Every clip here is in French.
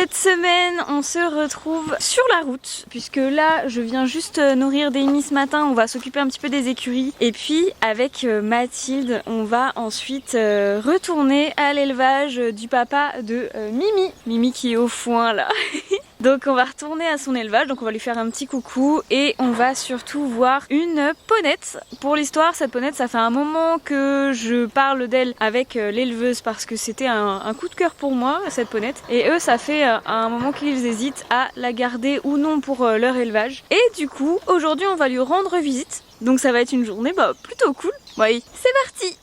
Cette semaine, on se retrouve sur la route, puisque là, je viens juste nourrir Demi ce matin. On va s'occuper un petit peu des écuries. Et puis, avec Mathilde, on va ensuite retourner à l'élevage du papa de Mimi. Mimi qui est au foin, là. Donc on va retourner à son élevage, donc on va lui faire un petit coucou et on va surtout voir une ponette. Pour l'histoire, cette ponette, ça fait un moment que je parle d'elle avec l'éleveuse parce que c'était un coup de cœur pour moi, cette ponette. Et eux, ça fait un moment qu'ils hésitent à la garder ou non pour leur élevage. Et du coup, aujourd'hui, on va lui rendre visite. Donc ça va être une journée plutôt cool. Oui, c'est parti!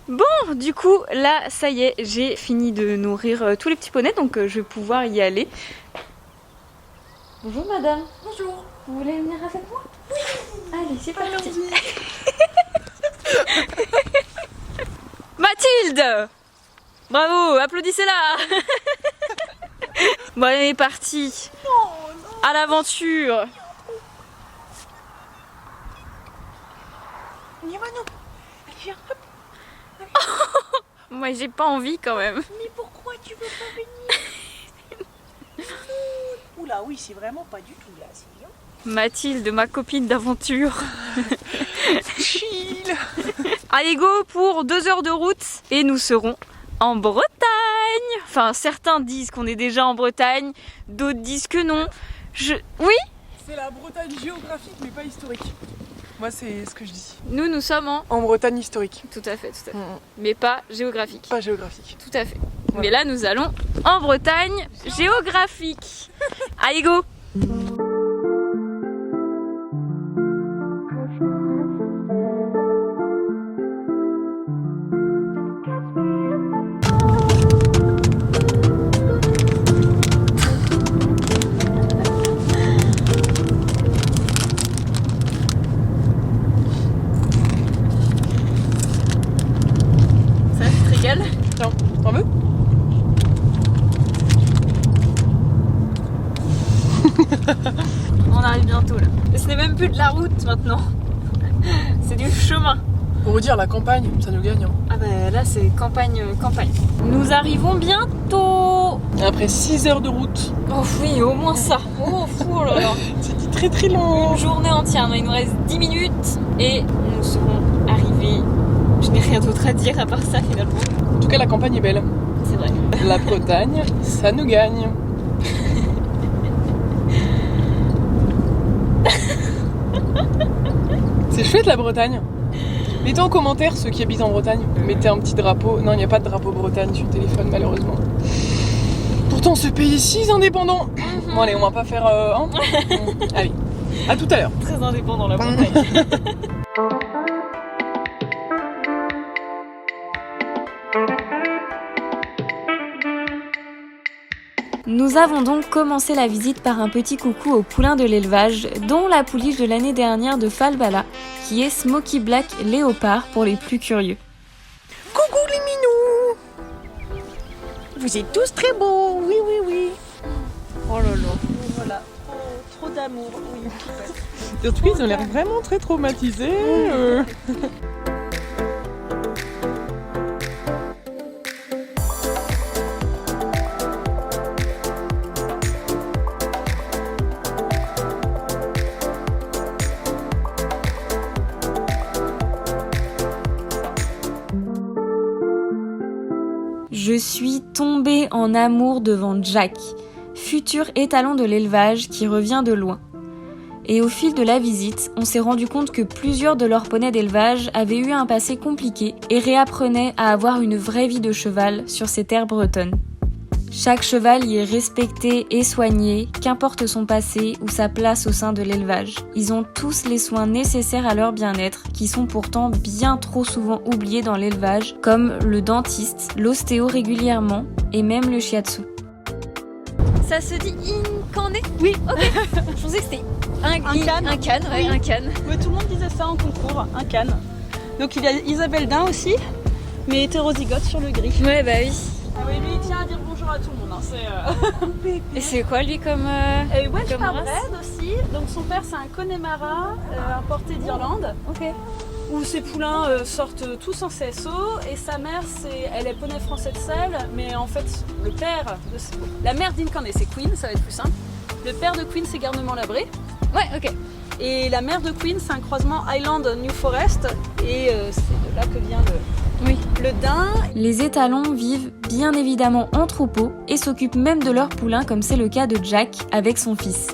Bon, du coup, là, ça y est, j'ai fini de nourrir tous les petits poneys, donc je vais pouvoir y aller. Bonjour madame. Bonjour. Vous voulez venir avec moi? Oui. Allez, c'est parti. Mathilde! Bravo, applaudissez-la. Bon, elle est partie. À l'aventure. On y va, non? Allez, viens, hop. Moi, j'ai pas envie quand même. Mais pourquoi tu veux pas venir? Oula, oui, c'est vraiment pas du tout là, c'est bien. Mathilde, ma copine d'aventure. Chill. Allez, go pour 2 heures de route et nous serons en Bretagne. Enfin, certains disent qu'on est déjà en Bretagne, d'autres disent que non. Oui? C'est la Bretagne géographique, mais pas historique. Moi, c'est ce que je dis. Nous sommes en Bretagne historique. Tout à fait, tout à fait. Mais pas géographique. Pas géographique. Tout à fait. Ouais. Mais là, nous allons en Bretagne géographique. Allez, go! Ça, tu te régales? Tiens, t'en veux? On arrive bientôt là. Et ce n'est même plus de la route maintenant. C'est du chemin. Pour vous dire, la campagne, ça nous gagne. Hein. Ah bah là c'est campagne. Nous arrivons bientôt. Après 6 heures de route. Oh oui, au moins ça. Oh là là. C'était très très long. Une journée entière. Il nous reste 10 minutes et nous serons arrivés. Je n'ai rien d'autre à dire à part ça finalement. En tout cas, la campagne est belle. C'est vrai. La Bretagne, ça nous gagne. C'est chouette la Bretagne. Mettez en commentaire ceux qui habitent en Bretagne. Mettez un petit drapeau. Non, il n'y a pas de drapeau Bretagne sur le téléphone malheureusement. Pourtant ce pays est si indépendant. Bon allez, on va pas faire un. Allez, à tout à l'heure. Très indépendant la Bretagne. Nous avons donc commencé la visite par un petit coucou au poulain de l'élevage, dont la pouliche de l'année dernière de Falbala, qui est Smoky Black Léopard pour les plus curieux. Coucou les minous. Vous êtes tous très beaux, oui oui oui. Oh là là. Voilà, trop d'amour, oui. Surtout qu'ils ont l'air vraiment très traumatisés. Je suis tombée en amour devant Jack, futur étalon de l'élevage qui revient de loin. Et au fil de la visite, on s'est rendu compte que plusieurs de leurs poneys d'élevage avaient eu un passé compliqué et réapprenaient à avoir une vraie vie de cheval sur ces terres bretonnes. Chaque cheval y est respecté et soigné, qu'importe son passé ou sa place au sein de l'élevage. Ils ont tous les soins nécessaires à leur bien-être, qui sont pourtant bien trop souvent oubliés dans l'élevage, comme le dentiste, l'ostéo régulièrement et même le shiatsu. Ça se dit incané? Oui, ok. Je pensais que c'était un canne. Un canne, ouais, oui. Un canne. Ouais, tout le monde disait ça en concours, un canne. Donc il y a Isabelle Dain aussi, mais hétérozygote sur le gris. Ouais, bah oui. Ah oui, lui il tient à dire bonjour à tout le monde. Hein. Et c'est quoi lui comme Et Welsh comme Parbred aussi. Donc son père c'est un Connemara importé d'Irlande. Ok. où ses poulains sortent tous en CSO et sa mère elle est poney français de sel, mais en fait la mère d'Incarné c'est Queen, ça va être plus simple. Le père de Queen c'est Garnement-Labré. Ouais, ok. Et la mère de Queen c'est un croisement Highland New Forest et c'est de là que vient le daim. Les étalons vivent bien évidemment en troupeau et s'occupent même de leurs poulains comme c'est le cas de Jack avec son fils.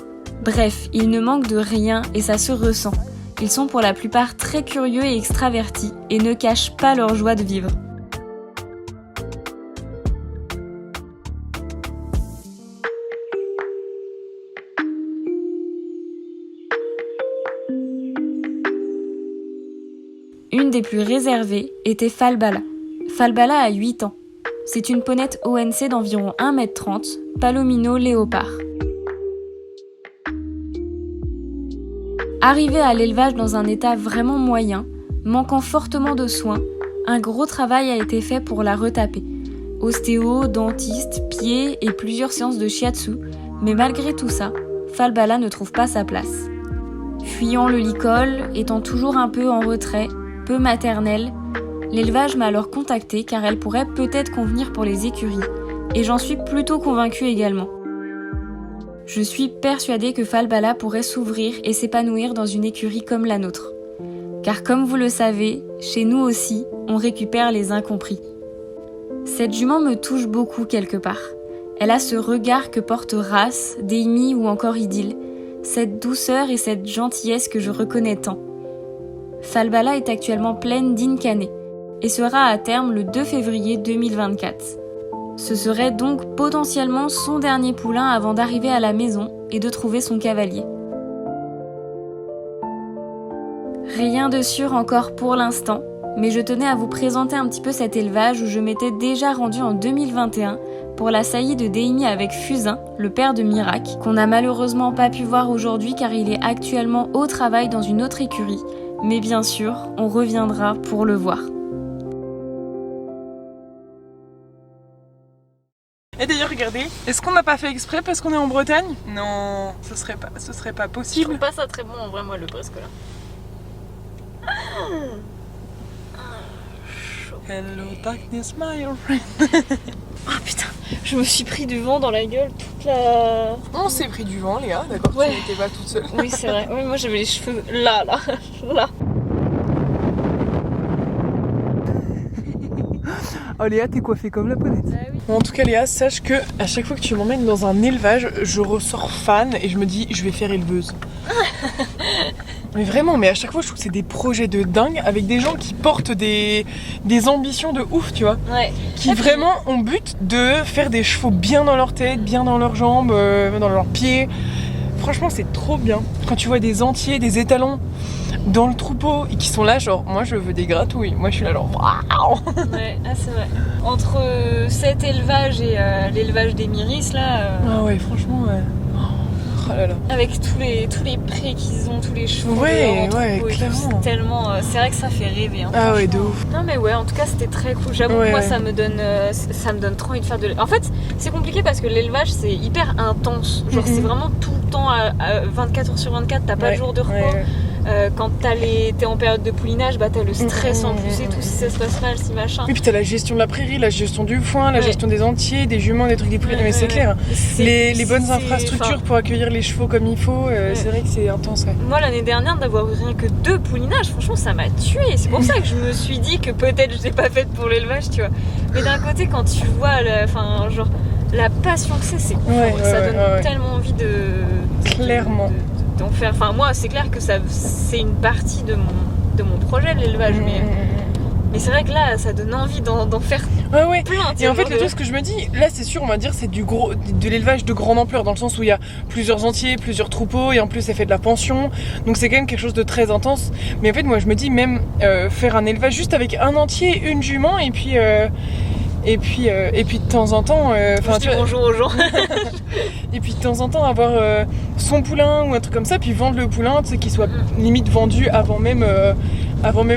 Bref, ils ne manquent de rien et ça se ressent. Ils sont pour la plupart très curieux et extravertis et ne cachent pas leur joie de vivre. Une des plus réservées était Falbala. Falbala a 8 ans. C'est une ponette ONC d'environ 1m30, palomino léopard. Arrivée à l'élevage dans un état vraiment moyen, manquant fortement de soins, un gros travail a été fait pour la retaper. Ostéo, dentiste, pieds et plusieurs séances de shiatsu, mais malgré tout ça, Falbala ne trouve pas sa place. Fuyant le licol, étant toujours un peu en retrait, peu maternelle, l'élevage m'a alors contactée car elle pourrait peut-être convenir pour les écuries, et j'en suis plutôt convaincue également. Je suis persuadée que Falbala pourrait s'ouvrir et s'épanouir dans une écurie comme la nôtre. Car comme vous le savez, chez nous aussi, on récupère les incompris. Cette jument me touche beaucoup quelque part. Elle a ce regard que portent Race, Deimi ou encore Idylle, cette douceur et cette gentillesse que je reconnais tant. Falbala est actuellement pleine d'Incarné et sera à terme le 2 février 2024. Ce serait donc potentiellement son dernier poulain avant d'arriver à la maison et de trouver son cavalier. Rien de sûr encore pour l'instant, mais je tenais à vous présenter un petit peu cet élevage où je m'étais déjà rendue en 2021 pour la saillie de Deimi avec Fusain, le père de Mirac, qu'on n'a malheureusement pas pu voir aujourd'hui car il est actuellement au travail dans une autre écurie, mais bien sûr, on reviendra pour le voir. Et d'ailleurs, regardez, est-ce qu'on n'a pas fait exprès parce qu'on est en Bretagne? Non, ce serait pas Je possible. trouve pas ça très bon en vrai, moi, le presque là. Hello darkness, my old friend. Oh putain, je me suis pris du vent dans la gueule toute la... On s'est pris du vent, Léa, d'accord, Ouais. tu n'étais pas toute seule. Oui, c'est vrai. Oui, moi j'avais les cheveux là. Oh Léa, t'es coiffée comme la ponette. Ah oui. Bon, en tout cas Léa, sache que à chaque fois que tu m'emmènes dans un élevage, je ressors fan et je me dis je vais faire éleveuse. Mais vraiment, mais à chaque fois je trouve que c'est des projets de dingue avec des gens qui portent des ambitions de ouf, tu vois. Ouais. Qui vraiment ont but de faire des chevaux bien dans leur tête, bien dans leurs jambes, dans leurs pieds. Franchement c'est trop bien. Quand tu vois des entiers, des étalons dans le troupeau et qui sont là genre moi je veux des gratouilles, moi je suis là genre waouh. Ouais, ah, c'est vrai. Entre cet élevage et l'élevage des Myris là... Ah ouais, franchement ouais. Oh là là. Avec tous les prés qu'ils ont, tous les chevaux Ouais, dehors en ouais, troupeau et tout, clairement. c'est tellement... c'est vrai que ça fait rêver. Hein, Ah ouais, de franchement. ouf. Non mais ouais, en tout cas c'était très cool. J'avoue Ouais, que moi ouais. ça me donne trop envie de faire de... En fait c'est compliqué parce que l'élevage c'est hyper intense. Genre c'est vraiment tout le temps à 24h sur 24, t'as pas de jour de repos. Ouais. Quand t'es en période de poulinage, bah t'as le stress en plus et tout, si ça se passe mal, si machin. Et puis t'as la gestion de la prairie, la gestion du foin, la Ouais. gestion des entiers, des juments, des trucs, des poulets, mais c'est clair. Les bonnes infrastructures pour accueillir les chevaux comme il faut, c'est vrai que c'est intense. Ouais. Moi l'année dernière d'avoir eu rien que 2 poulinages, franchement ça m'a tué. C'est pour ça que je me suis dit que peut-être je n'étais pas faite pour l'élevage, tu vois. Mais d'un côté quand tu vois la passion que c'est cool. Ça donne tellement envie Clairement. d'en faire. Enfin moi c'est clair que c'est une partie de mon projet l'élevage, mais c'est vrai que là ça donne envie d'en faire Ouais. plein. Et en fait le truc ce que je me dis, là c'est sûr on va dire c'est de l'élevage de grande ampleur dans le sens où il y a plusieurs entiers, plusieurs troupeaux et en plus ça fait de la pension, donc c'est quand même quelque chose de très intense. Mais en fait moi je me dis même faire un élevage juste avec un entier, une jument et puis de temps en temps je dis bonjour aux gens. et puis de temps en temps avoir son poulain ou un truc comme ça, puis vendre le poulain, tu sais, qu'il soit limite vendu avant même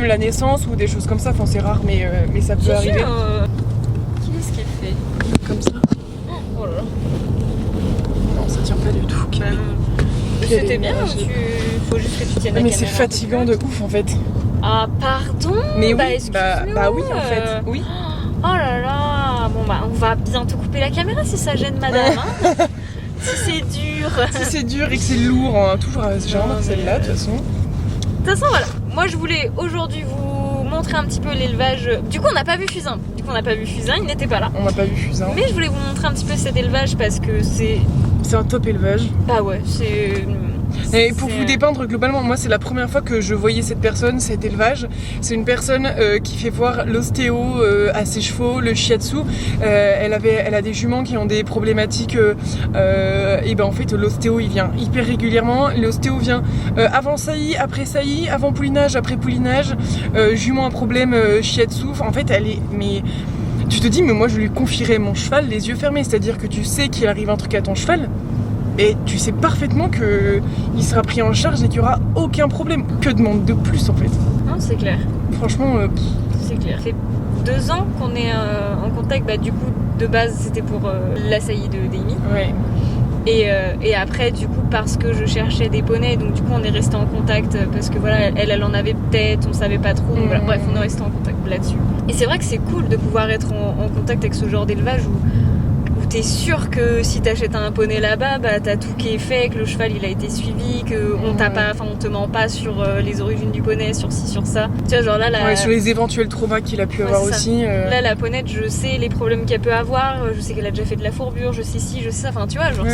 la naissance ou des choses comme ça. Enfin c'est rare mais ça peut arriver. Qui est-ce qu'elle fait Comme ça. Oh là là. Non ça tient pas du tout. C'était bien ou tu... faut juste que tu tiennes la Mais caméra. c'est fatigant de ouf en fait. Ah pardon. Mais oui, excuse-nous, bah oui en fait, oui. Oh là là. Bon bah on va bientôt couper la caméra si ça gêne madame. Hein. Si c'est dur. Si c'est dur et que c'est lourd, hein, toujours, j'ai remarqué celle-là de toute façon. De toute façon voilà, moi je voulais aujourd'hui vous montrer un petit peu l'élevage. Du coup on n'a pas vu Fusain. Il n'était pas là. On n'a pas vu Fusain. Mais je voulais vous montrer un petit peu cet élevage parce que c'est un top élevage. Bah ouais, Et pour vous dépeindre globalement, moi c'est la première fois que je voyais cette personne, cet élevage. C'est une personne qui fait voir l'ostéo à ses chevaux, le shiatsu. Elle a des juments qui ont des problématiques. Et ben en fait l'ostéo il vient hyper régulièrement. L'ostéo vient avant saillie, après saillie, avant poulinage, après poulinage. Jument à problème shiatsu. En fait elle est tu te dis mais moi je lui confierais mon cheval les yeux fermés. C'est-à-dire que tu sais qu'il arrive un truc à ton cheval. Et tu sais parfaitement qu'il sera pris en charge et qu'il n'y aura aucun problème. Que demande de plus en fait? Non, c'est clair. Franchement, c'est clair. Ça fait 2 ans qu'on est en contact. Bah, du coup, de base, c'était pour la saillie de Demi. Ouais. Et après, du coup, parce que je cherchais des poneys, donc du coup, on est resté en contact parce que voilà, elle en avait peut-être, on savait pas trop. Donc voilà, bref, on est resté en contact là-dessus. Et c'est vrai que c'est cool de pouvoir être en contact avec ce genre d'élevage où t'es sûr que si t'achètes un poney là-bas, bah t'as tout qui est fait, que le cheval il a été suivi, que on te ment pas sur les origines du poney, sur ci, sur ça. Tu vois, genre là, sur les éventuels traumas qu'il a pu avoir aussi. Là, la ponette, je sais les problèmes qu'elle peut avoir, je sais qu'elle a déjà fait de la fourbure, je sais ci, je sais ça. Enfin, tu vois, genre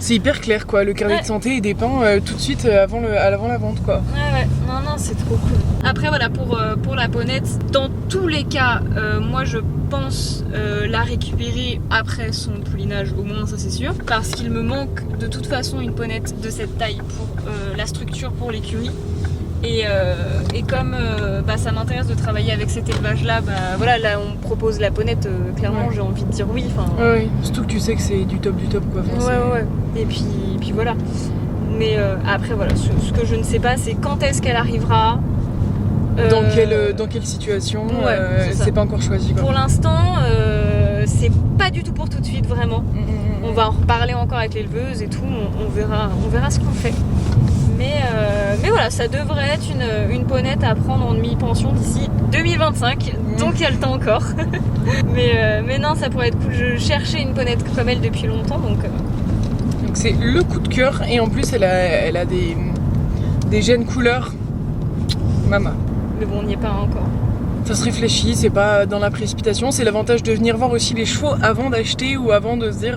c'est hyper clair quoi. Le carnet de santé est dépeint tout de suite avant la vente quoi. Ouais. Non, c'est trop cool. Après voilà, pour la ponette, dans tous les cas, moi je pense la récupérer après son poulinage, au moins ça c'est sûr, parce qu'il me manque de toute façon une ponette de cette taille pour la structure pour l'écurie. Et comme ça m'intéresse de travailler avec cet élevage là, voilà, là on propose la ponette, clairement j'ai envie de dire oui. Ouais, surtout que tu sais que c'est du top quoi. Ouais. Et puis voilà. Mais après voilà, ce que je ne sais pas c'est quand est-ce qu'elle arrivera. Dans quelle situation, c'est pas encore choisi quoi. Pour l'instant c'est pas du tout pour tout de suite vraiment. On va en reparler encore avec l'éleveuse et tout, on verra ce qu'on fait. Mais voilà, ça devrait être une ponette à prendre en demi-pension d'ici 2025, donc il y a le temps encore. mais non, ça pourrait être cool. Je cherchais une ponette comme elle depuis longtemps, donc c'est le coup de cœur. Et en plus elle a des gènes couleurs mama. Mais bon, on n'y est pas encore. Ça se réfléchit, c'est pas dans la précipitation. C'est l'avantage de venir voir aussi les chevaux avant d'acheter ou avant de se dire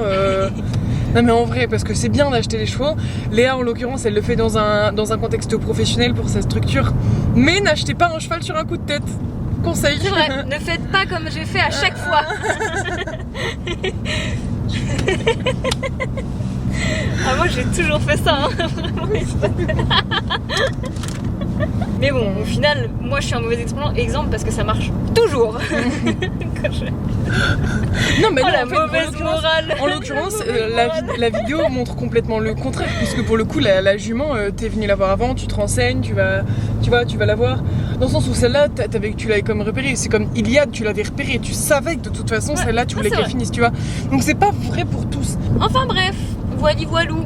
non mais en vrai, parce que c'est bien d'acheter les chevaux. Léa en l'occurrence elle le fait dans un contexte professionnel pour sa structure. Mais n'achetez pas un cheval sur un coup de tête. Conseil. C'est vrai, ne faites pas comme j'ai fait à chaque fois. Ah moi j'ai toujours fait ça, hein. Mais bon, au final, moi je suis un mauvais exemple parce que ça marche toujours. Non mais la mauvaise morale. En l'occurrence, la vidéo montre complètement le contraire, puisque pour le coup la jument, t'es venu la voir avant, tu te renseignes, tu vas la voir. Dans le sens où celle-là, tu l'avais comme repérée. C'est comme Iliade, tu l'avais repérée, tu savais que de toute façon celle-là tu voulais qu'elle finisse, tu vois. Donc c'est pas vrai pour tous. Enfin bref, voilou.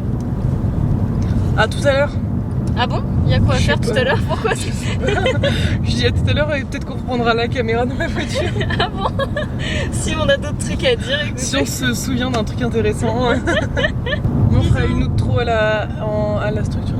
À tout à l'heure. Ah bon? Il y a quoi à faire tout à l'heure? Pourquoi Je dis à tout à l'heure et peut-être qu'on reprendra la caméra dans la voiture. Ah bon? Si on a d'autres trucs à dire, écoutez. Si on se souvient d'un truc intéressant. On fera une autre trop à la structure